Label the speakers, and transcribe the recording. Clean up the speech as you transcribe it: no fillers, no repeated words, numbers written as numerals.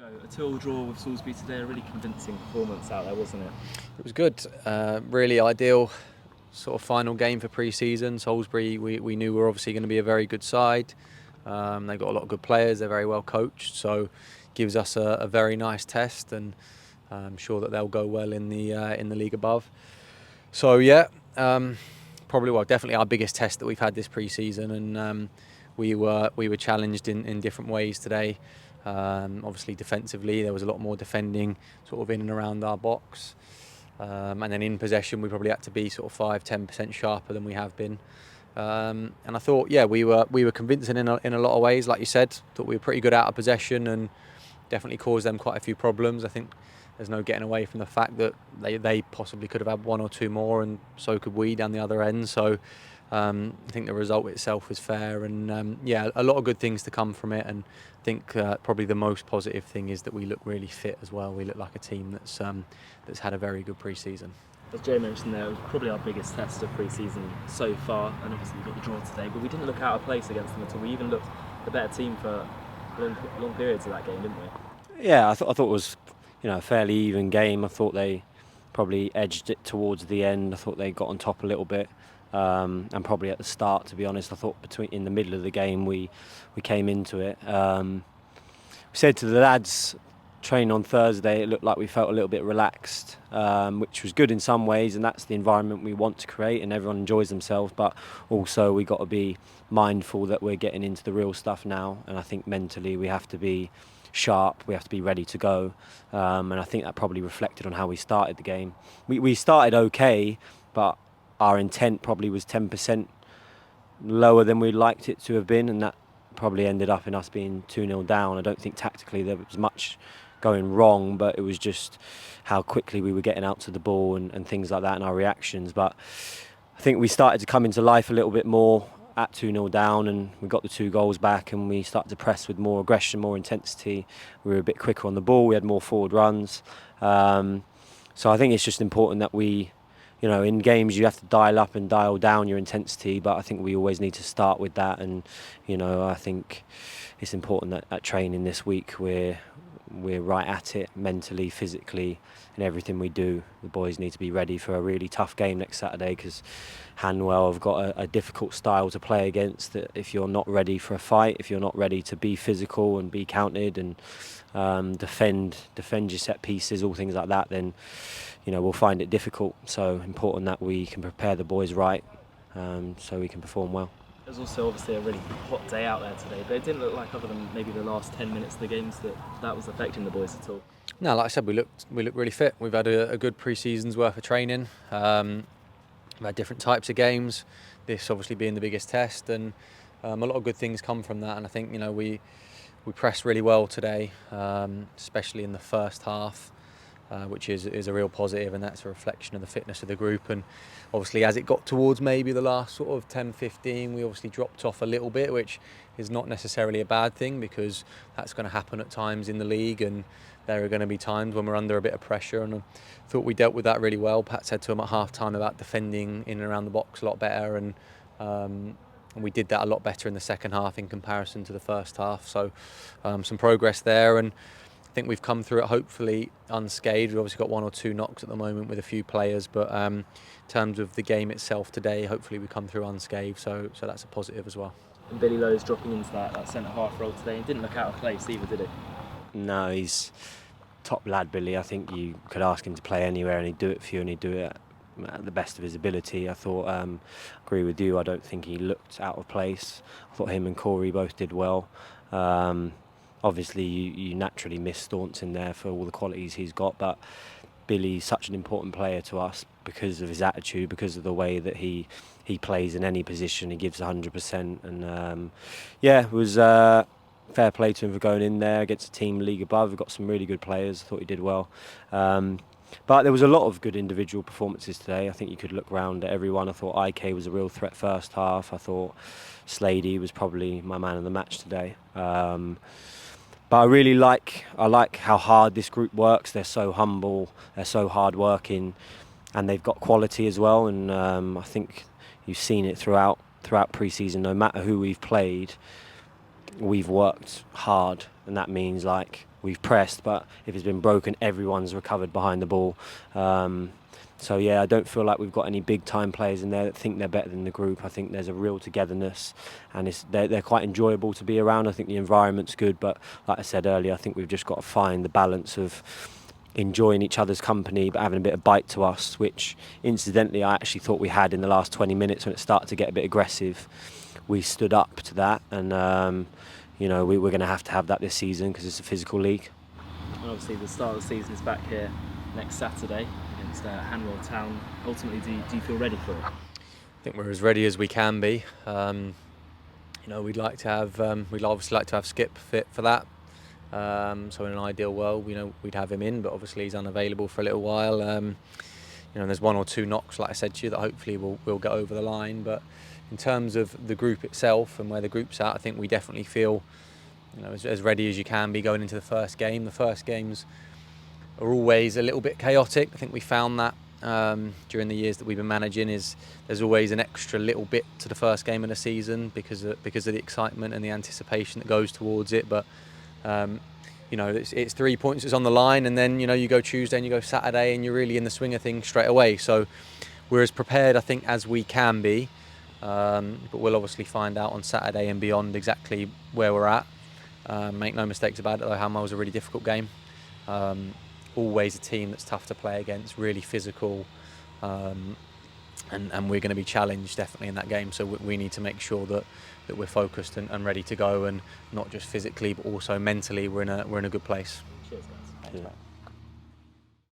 Speaker 1: A 2-2 draw with Salisbury today, a really convincing performance out there, wasn't it?
Speaker 2: It was good, really ideal sort of final game for pre-season. Salisbury, we knew were obviously going to be a very good side. They've got a lot of good players, they're very well coached, so gives us a very nice test, and I'm sure that they'll go well in the league above. So yeah, definitely our biggest test that we've had this pre-season, and we were challenged in different ways today. Obviously defensively there was a lot more defending sort of in and around our box, and then in possession we probably had to be sort of 5-10% sharper than we have been, and I thought we were convincing in a lot of ways. Like you said, thought we were pretty good out of possession and definitely caused them quite a few problems. I think there's no getting away from the fact that they possibly could have had one or two more, and so could we down the other end. So I think the result itself was fair, and a lot of good things to come from it. And I think probably the most positive thing is that we look really fit as well. We look like a team that's had a very good pre-season.
Speaker 1: As Jay mentioned there, it was probably our biggest test of pre-season so far, and obviously we got the draw today, but we didn't look out of place against them at all. We even looked the better team for long periods of that game, didn't we?
Speaker 3: Yeah, I thought it was a fairly even game. I thought they probably edged it towards the end. I thought they got on top a little bit. And probably at the start, to be honest, I thought in the middle of the game we came into it. We said to the lads training on Thursday, it looked like we felt a little bit relaxed, which was good in some ways, and that's the environment we want to create, and everyone enjoys themselves. But also we got to be mindful that we're getting into the real stuff now, and I think mentally we have to be sharp, we have to be ready to go, and I think that probably reflected on how we started the game. We started okay, but our intent probably was 10% lower than we'd liked it to have been, and that probably ended up in us being 2-0 down. I don't think tactically there was much going wrong, but it was just how quickly we were getting out to the ball and things like that, and our reactions. But I think we started to come into life a little bit more at 2-0 down, and we got the 2 goals back, and we started to press with more aggression, more intensity. We were a bit quicker on the ball, we had more forward runs. So I think it's just important that we, in games you have to dial up and dial down your intensity, but I think we always need to start with that. And I think it's important that at training this week we're right at it mentally, physically, and everything we do. The boys need to be ready for a really tough game next Saturday, because Hanwell have got a difficult style to play against. That if you're not ready for a fight, if you're not ready to be physical and be counted and defend your set pieces, all things like that, then we'll find it difficult. So important that we can prepare the boys right, so we can perform well.
Speaker 1: It was also obviously a really hot day out there today, but it didn't look like, other than maybe the last 10 minutes of the games, that was affecting the boys at all.
Speaker 2: No, like I said, we look really fit. We've had a good pre-season's worth of training. We've had different types of games, this obviously being the biggest test, and a lot of good things come from that. And I think we pressed really well today, especially in the first half, which is a real positive, and that's a reflection of the fitness of the group. And obviously as it got towards maybe the last sort of 10-15, we obviously dropped off a little bit, which is not necessarily a bad thing, because that's going to happen at times in the league, and there are going to be times when we're under a bit of pressure, and I thought we dealt with that really well. Pat said to him at half-time about defending in and around the box a lot better, and we did that a lot better in the second half in comparison to the first half. So some progress there, and I think we've come through it hopefully unscathed. We've obviously got 1 or 2 knocks at the moment with a few players, but in terms of the game itself today, hopefully we come through unscathed, so that's a positive as well.
Speaker 1: And Billy Lowe's dropping into that centre-half role today, and didn't look out of place either, did he?
Speaker 3: No, he's top lad, Billy. I think you could ask him to play anywhere and he'd do it for you, and he'd do it at the best of his ability. I thought, agree with you, I don't think he looked out of place. I thought him and Corey both did well. Obviously you naturally miss Staunton there for all the qualities he's got, but Billy's such an important player to us because of his attitude, because of the way that he plays in any position. He gives 100%, and it was fair play to him for going in there against a team league above. We've got some really good players. I thought he did well. But there was a lot of good individual performances today. I think you could look round at everyone. I thought IK was a real threat first half. I thought Slady was probably my man of the match today. But I like how hard this group works. They're so humble, they're so hard working, and they've got quality as well. And I think you've seen it throughout pre-season. No matter who we've played, we've worked hard, and that means like we've pressed, but if it's been broken, everyone's recovered behind the ball. So yeah, I don't feel like we've got any big time players in there that think they're better than the group. I think there's a real togetherness, and they're quite enjoyable to be around. I think the environment's good, but like I said earlier, I think we've just got to find the balance of enjoying each other's company but having a bit of bite to us, which incidentally I actually thought we had in the last 20 minutes when it started to get a bit aggressive. We stood up to that, and we're going to have that this season because it's a physical league.
Speaker 1: And obviously the start of the season is back here next Saturday against Hanwell Town. Ultimately, do you feel ready for it?
Speaker 2: I think we're as ready as we can be. We'd like to have we'd obviously like to have Skip fit for that. So in an ideal world, we'd have him in, but obviously he's unavailable for a little while. There's one or two knocks, like I said to you, that hopefully we'll get over the line. But in terms of the group itself and where the group's at, I think we definitely feel as ready as you can be going into the first game. The first games are always a little bit chaotic. I think we found that during the years that we've been managing, is there's always an extra little bit to the first game of the season because of the excitement and the anticipation that goes towards it. But it's 3 points that's on the line, and then you go Tuesday and you go Saturday, and you're really in the swing of things straight away. So we're as prepared, I think, as we can be, but we'll obviously find out on Saturday and beyond exactly where we're at. Make no mistakes about it, though, Hanwell's a really difficult game. Always a team that's tough to play against, really physical, and we're going to be challenged definitely in that game. So we need to make sure that we're focused and ready to go, and not just physically but also mentally we're in a good place.
Speaker 1: Cheers, guys.
Speaker 3: Yeah.